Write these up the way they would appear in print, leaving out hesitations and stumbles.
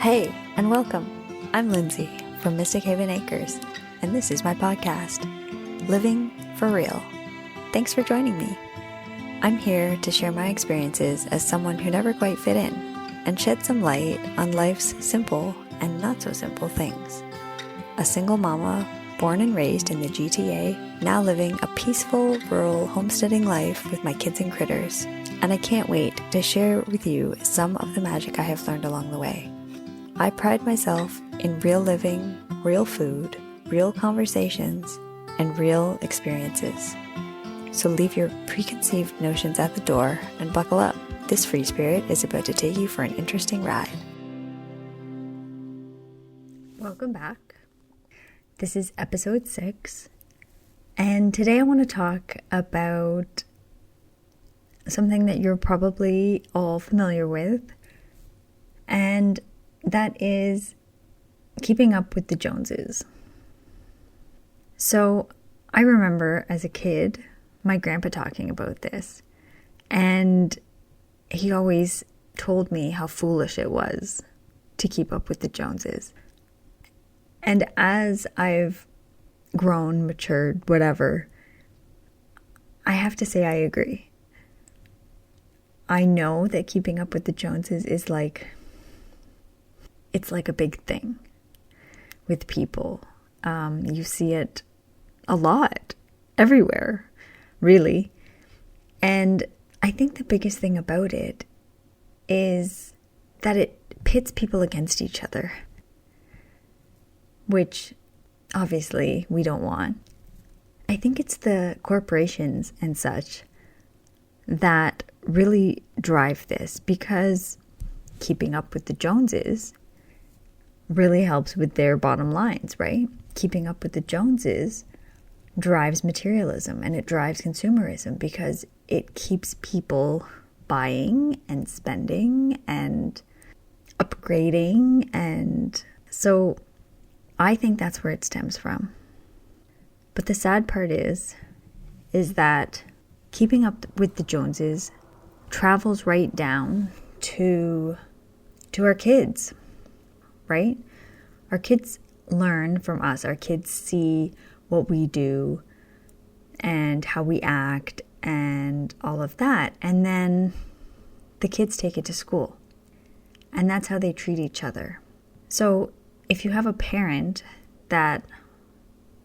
Hey, and welcome. I'm Lindsay from Mystic Haven Acres, and this is my podcast, Living for Real. Thanks for joining me. I'm here to share my experiences as someone who never quite fit in and shed some light on life's simple and not so simple things. A single mama, born and raised in the GTA, now living a peaceful rural homesteading life with my kids and critters, and I can't wait to share with you some of the magic I have learned along the way. I pride myself in real living, real food, real conversations, and real experiences. So leave your preconceived notions at the door and buckle up. This free spirit is about to take you for an interesting ride. Welcome back. This is episode 6, and today I want to talk about something that you're probably all familiar with, and that is keeping up with the Joneses. So I remember as a kid, my grandpa talking about this, and he always told me how foolish it was to keep up with the Joneses. And as I've grown, matured, whatever, I have to say I agree. I know that keeping up with the Joneses is it's like a big thing with people. You see it a lot, everywhere, really. And I think the biggest thing about it is that it pits people against each other, which obviously we don't want. I think it's the corporations and such that really drive this, because keeping up with the Joneses really helps with their bottom lines, right? Keeping up with the Joneses drives materialism and it drives consumerism because it keeps people buying and spending and upgrading. And so I think that's where it stems from. But the sad part is that keeping up with the Joneses travels right down to our kids, right? Our kids learn from us. Our kids see what we do and how we act and all of that. And then the kids take it to school. And that's how they treat each other. So if you have a parent that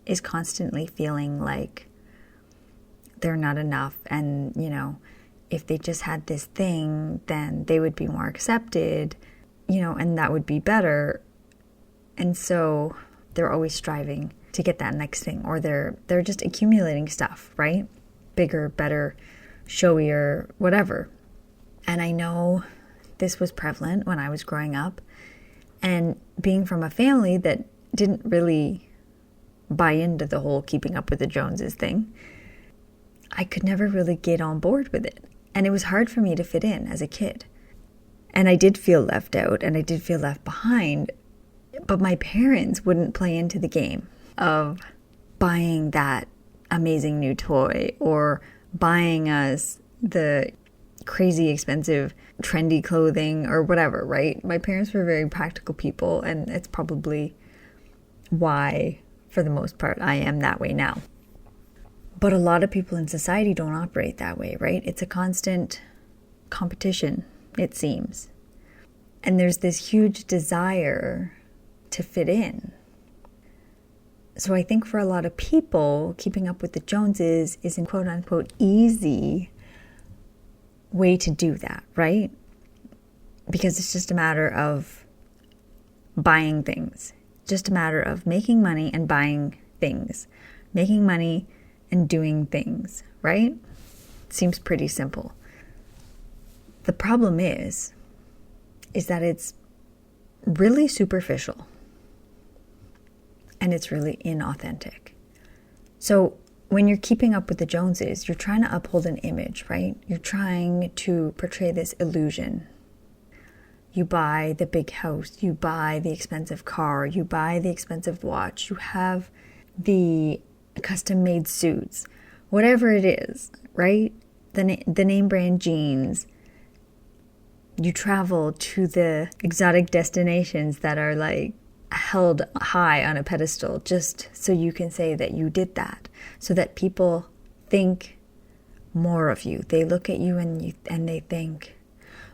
is constantly feeling like they're not enough, and, if they just had this thing, then they would be more accepted, and that would be better. And so they're always striving to get that next thing, or they're just accumulating stuff, right? Bigger, better, showier, whatever. And I know this was prevalent when I was growing up, and being from a family that didn't really buy into the whole keeping up with the Joneses thing, I could never really get on board with it. And it was hard for me to fit in as a kid. And I did feel left out and I did feel left behind. But my parents wouldn't play into the game of buying that amazing new toy or buying us the crazy expensive trendy clothing or whatever, right? My parents were very practical people, and it's probably why, for the most part, I am that way now. But a lot of people in society don't operate that way, right? It's a constant competition, it seems. And there's this huge desire to fit in. So I think for a lot of people, keeping up with the Joneses is a quote unquote easy way to do that, right? Because it's just a matter of buying things, just a matter of making money and buying things, making money and doing things, right? Seems pretty simple. The problem is that it's really superficial and it's really inauthentic. So when you're keeping up with the Joneses, you're trying to uphold an image, right? You're trying to portray this illusion. You buy the big house, you buy the expensive car, you buy the expensive watch, you have the custom-made suits, whatever it is, right? The name brand jeans. You travel to the exotic destinations that are like held high on a pedestal just so you can say that you did that, so that people think more of you. They look at you and they think,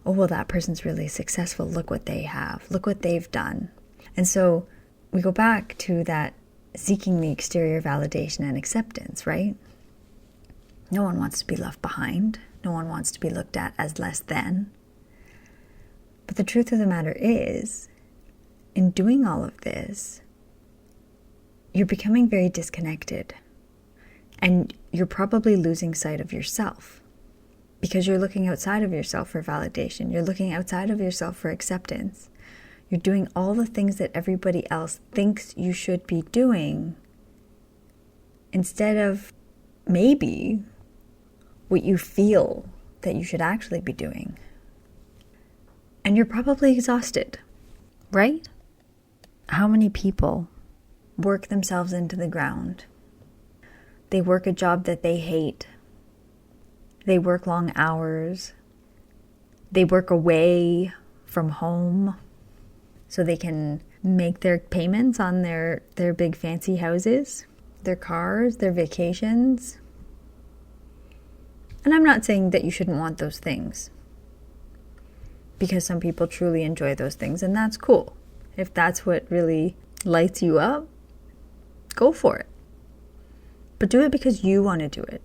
oh, well, that person's really successful. Look what they have. Look what they've done. And so we go back to that seeking the exterior validation and acceptance, right? No one wants to be left behind. No one wants to be looked at as less than. But the truth of the matter is, in doing all of this, you're becoming very disconnected. And you're probably losing sight of yourself because you're looking outside of yourself for validation. You're looking outside of yourself for acceptance. You're doing all the things that everybody else thinks you should be doing instead of maybe what you feel that you should actually be doing. And you're probably exhausted, right? How many people work themselves into the ground? They work a job that they hate. They work long hours. They work away from home so they can make their payments on their big fancy houses, their cars, their vacations. And I'm not saying that you shouldn't want those things, because some people truly enjoy those things, and that's cool. If that's what really lights you up, go for it. But do it because you want to do it.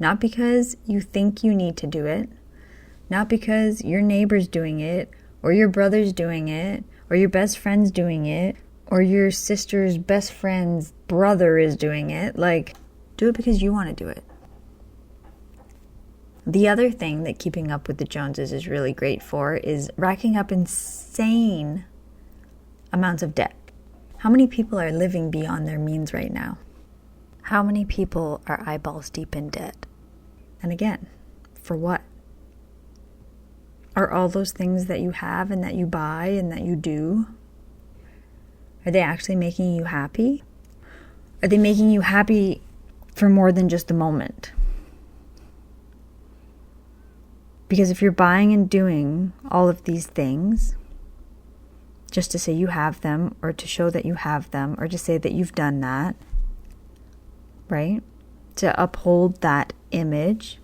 Not because you think you need to do it. Not because your neighbor's doing it, or your brother's doing it, or your best friend's doing it, or your sister's best friend's brother is doing it. Like, do it because you want to do it. The other thing that keeping up with the Joneses is really great for is racking up insane amounts of debt. How many people are living beyond their means right now? How many people are eyeballs deep in debt? And again, for what? Are all those things that you have and that you buy and that you do, are they actually making you happy? Are they making you happy for more than just a moment? Because if you're buying and doing all of these things just to say you have them, or to show that you have them, or to say that you've done that, right? To uphold that image,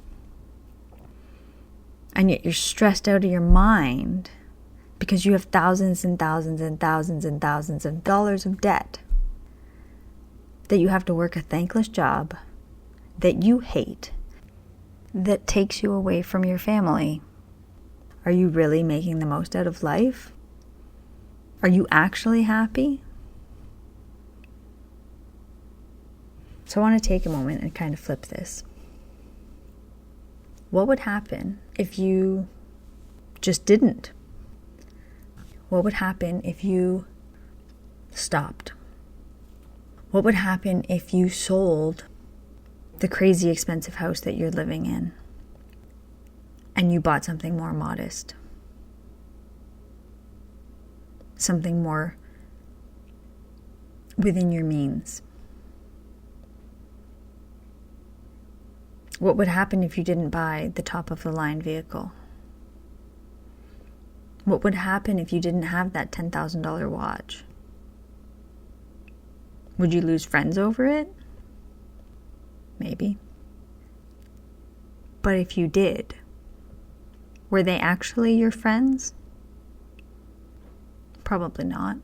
and yet you're stressed out of your mind because you have thousands and thousands and thousands and thousands of dollars of debt, that you have to work a thankless job that you hate, that takes you away from your family. Are you really making the most out of life? Are you actually happy? So I want to take a moment and kind of flip this. What would happen if you just didn't? What would happen if you stopped? What would happen if you sold the crazy expensive house that you're living in and you bought something more modest? Something more within your means? What would happen if you didn't buy the top of the line vehicle? What would happen if you didn't have that $10,000 watch? Would you lose friends over it? Maybe. But if you did, were they actually your friends? Probably not.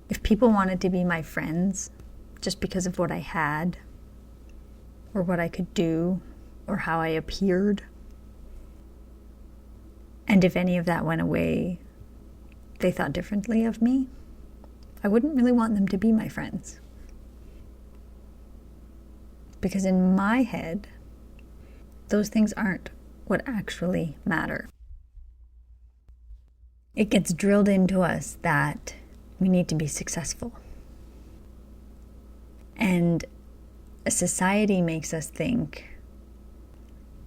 If people wanted to be my friends just because of what I had, or what I could do, or how I appeared, and if any of that went away, they thought differently of me, I wouldn't really want them to be my friends. Because in my head, those things aren't what actually matter. It gets drilled into us that we need to be successful. And society makes us think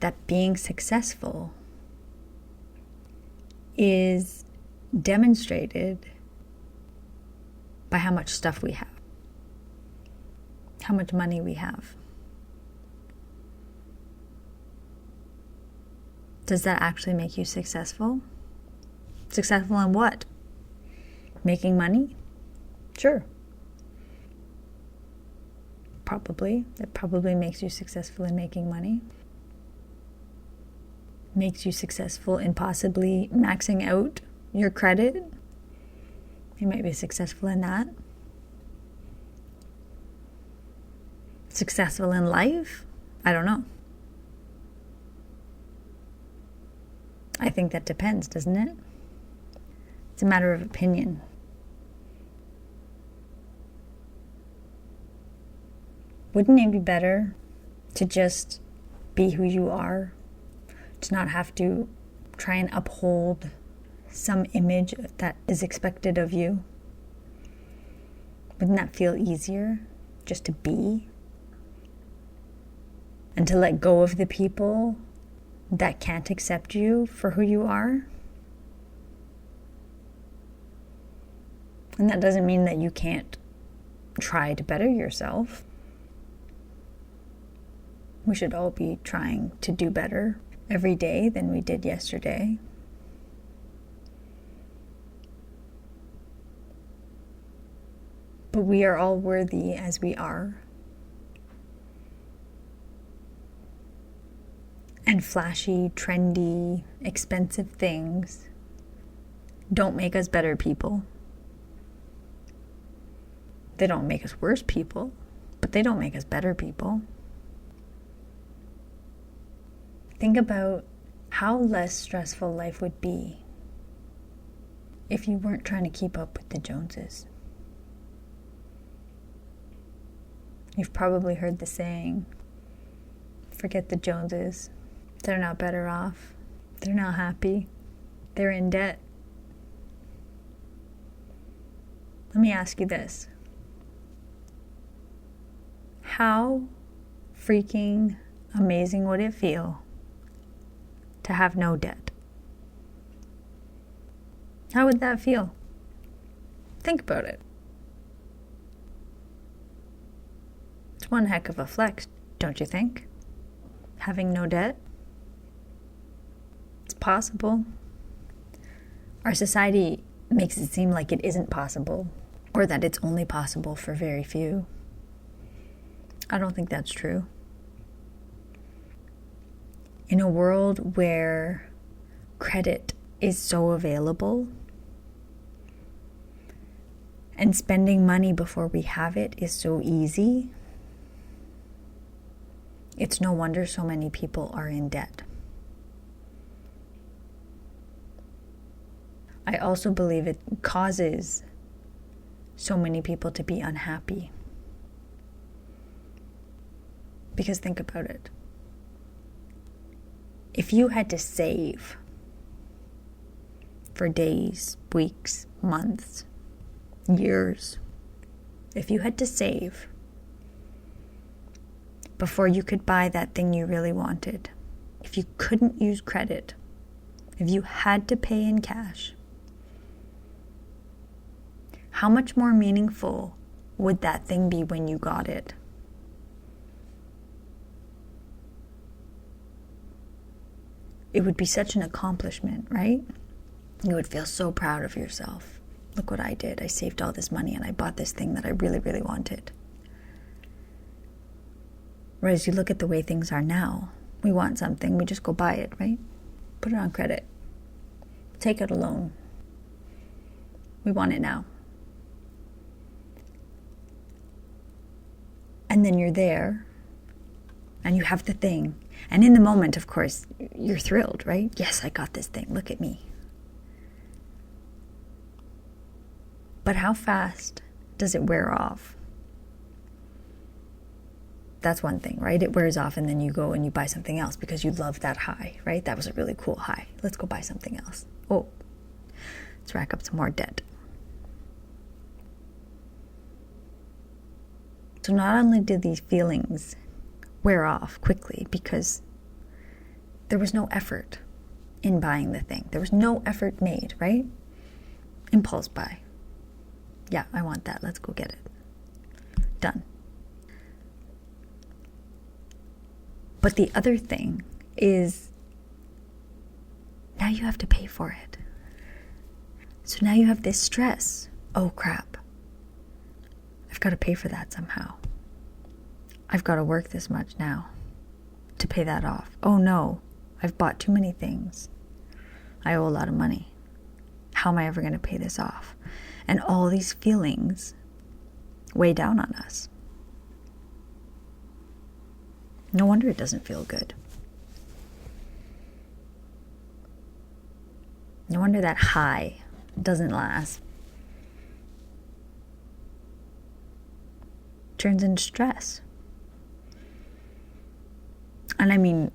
that being successful is demonstrated by how much stuff we have, how much money we have. Does that actually make you successful? Successful in what? Making money? Sure. Probably. It probably makes you successful in making money. Makes you successful in possibly maxing out your credit. You might be successful in that. Successful in life? I don't know. I think that depends, doesn't it? It's a matter of opinion. Wouldn't it be better to just be who you are? To not have to try and uphold some image that is expected of you? Wouldn't that feel easier just to be? And to let go of the people that can't accept you for who you are? And that doesn't mean that you can't try to better yourself. We should all be trying to do better every day than we did yesterday. But we are all worthy as we are. And flashy, trendy, expensive things don't make us better people. They don't make us worse people, but they don't make us better people. Think about how less stressful life would be if you weren't trying to keep up with the Joneses. You've probably heard the saying, forget the Joneses. They're not better off. They're not happy. They're in debt. Let me ask you this. How freaking amazing would it feel to have no debt? How would that feel? Think about it. It's one heck of a flex, don't you think? Having no debt? It's possible. Our society makes it seem like it isn't possible, or that it's only possible for very few. I don't think that's true. In a world where credit is so available and spending money before we have it is so easy, it's no wonder so many people are in debt. I also believe it causes so many people to be unhappy. Because think about it. If you had to save for days, weeks, months, years, if you had to save before you could buy that thing you really wanted, if you couldn't use credit, if you had to pay in cash, how much more meaningful would that thing be when you got it? It would be such an accomplishment, right? You would feel so proud of yourself. Look what I did. I saved all this money and I bought this thing that I really, really wanted. Whereas you look at the way things are now, we want something, we just go buy it, right? Put it on credit. Take out a loan. We want it now. And then you're there and you have the thing. And in the moment, of course, you're thrilled, right? Yes, I got this thing. Look at me. But how fast does it wear off? That's one thing, right? It wears off and then you go and you buy something else because you love that high, right? That was a really cool high. Let's go buy something else. Oh, let's rack up some more debt. So not only did these feelings wear off quickly because there was no effort in buying the thing. There was no effort made, right? Impulse buy. Yeah, I want that. Let's go get it. Done. But the other thing is you have to pay for it. So now you have this stress. Oh crap. I've got to pay for that somehow. I've got to work this much now to pay that off. Oh no, I've bought too many things. I owe a lot of money. How am I ever going to pay this off? And all these feelings weigh down on us. No wonder it doesn't feel good. No wonder that high doesn't last. Turns into stress. And I mean,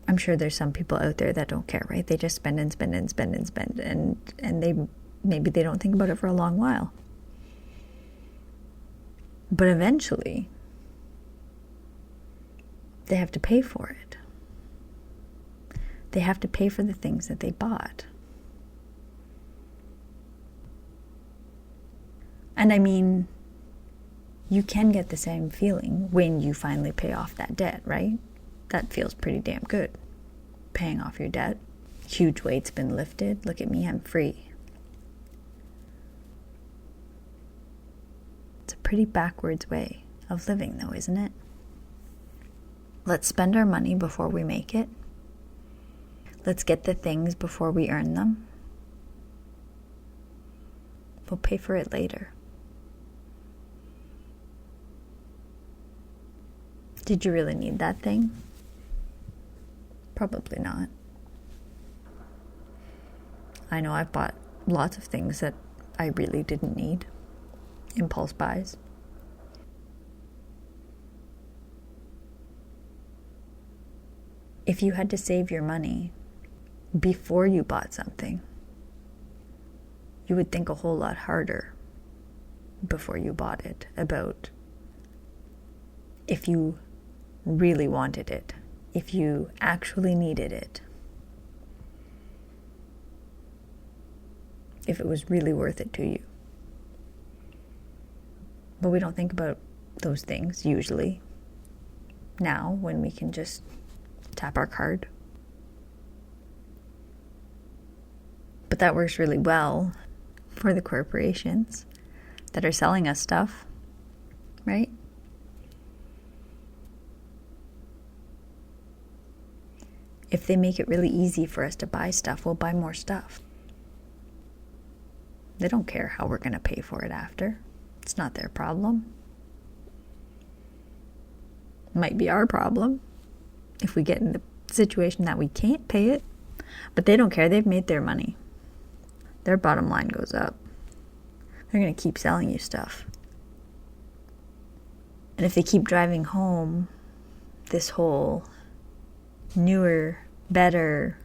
I'm sure there's some people out there that don't care, right? They just spend and spend and spend and spend, and maybe they don't think about it for a long while. But eventually, they have to pay for it. They have to pay for the things that they bought. And I mean, you can get the same feeling when you finally pay off that debt, right? That feels pretty damn good. Paying off your debt. Huge weight's been lifted. Look at me, I'm free. It's a pretty backwards way of living, though, isn't it? Let's spend our money before we make it. Let's get the things before we earn them. We'll pay for it later. Did you really need that thing? Probably not. I know I've bought lots of things that I really didn't need. Impulse buys. If you had to save your money before you bought something, you would think a whole lot harder before you bought it about if you really wanted it, if you actually needed it, if it was really worth it to you. But we don't think about those things usually now when we can just tap our card. But that works really well for the corporations that are selling us stuff, right? If they make it really easy for us to buy stuff, we'll buy more stuff. They don't care how we're going to pay for it after. It's not their problem. Might be our problem if we get in the situation that we can't pay it. But they don't care. They've made their money. Their bottom line goes up. They're going to keep selling you stuff. And if they keep driving home this whole newer, better,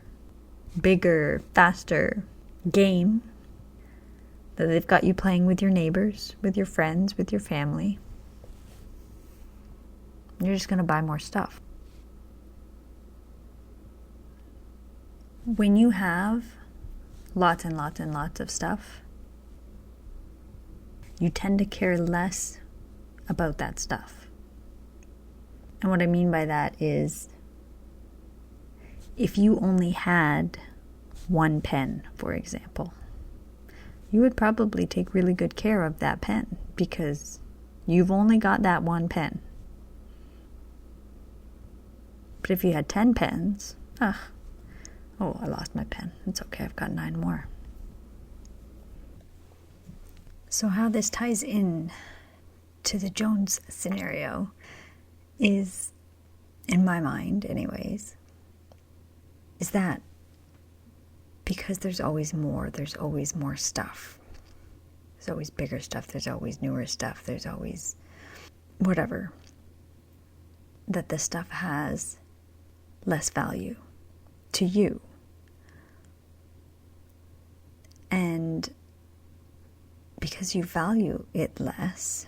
bigger, faster game that they've got you playing with your neighbors, with your friends, with your family, you're just going to buy more stuff. When you have lots and lots and lots of stuff, you tend to care less about that stuff. And what I mean by that is, if you only had one pen, for example, you would probably take really good care of that pen because you've only got that one pen. But if you had 10 pens, oh, I lost my pen. It's okay, I've got 9 more. So how this ties in to the Jones scenario is, in my mind anyways, is that because there's always more stuff. There's always bigger stuff, there's always newer stuff, there's always whatever. That the stuff has less value to you. And because you value it less,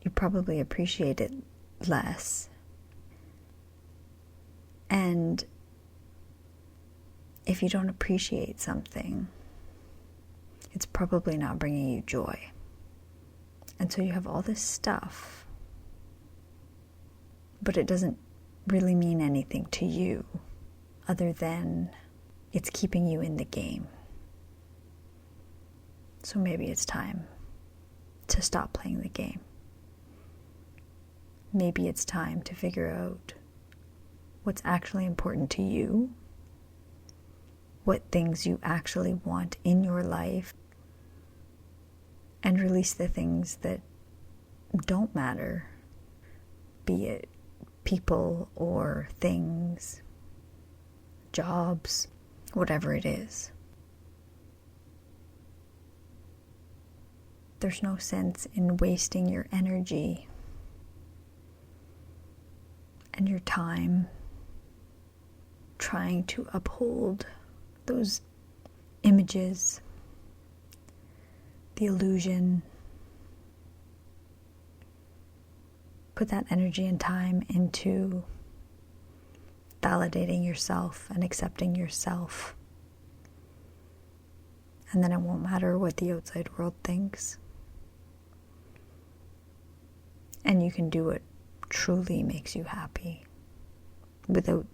you probably appreciate it less. And if you don't appreciate something, it's probably not bringing you joy. And so you have all this stuff, but it doesn't really mean anything to you other than it's keeping you in the game. So maybe it's time to stop playing the game. Maybe it's time to figure out what's actually important to you, what things you actually want in your life, and release the things that don't matter, be it people or things, jobs, whatever it is. There's no sense in wasting your energy and your time trying to uphold those images, the illusion. Put that energy and time into validating yourself and accepting yourself. And then it won't matter what the outside world thinks. And you can do what truly makes you happy without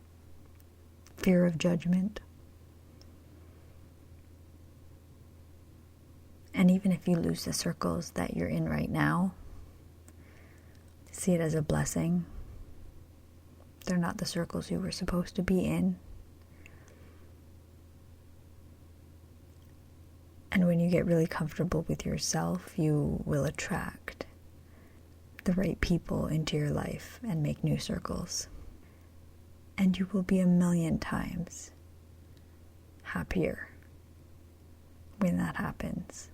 fear of judgment. And even if you lose the circles that you're in right now, see it as a blessing. They're not the circles you were supposed to be in. And when you get really comfortable with yourself, you will attract the right people into your life and make new circles. And you will be a million times happier when that happens.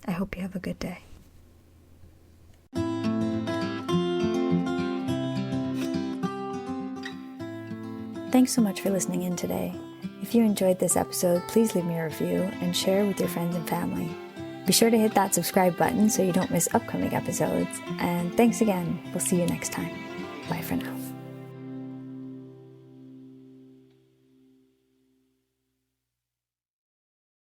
I hope you have a good day. Thanks so much for listening in today. If you enjoyed this episode, please leave me a review and share with your friends and family. Be sure to hit that subscribe button so you don't miss upcoming episodes. And thanks again. We'll see you next time. Bye for now.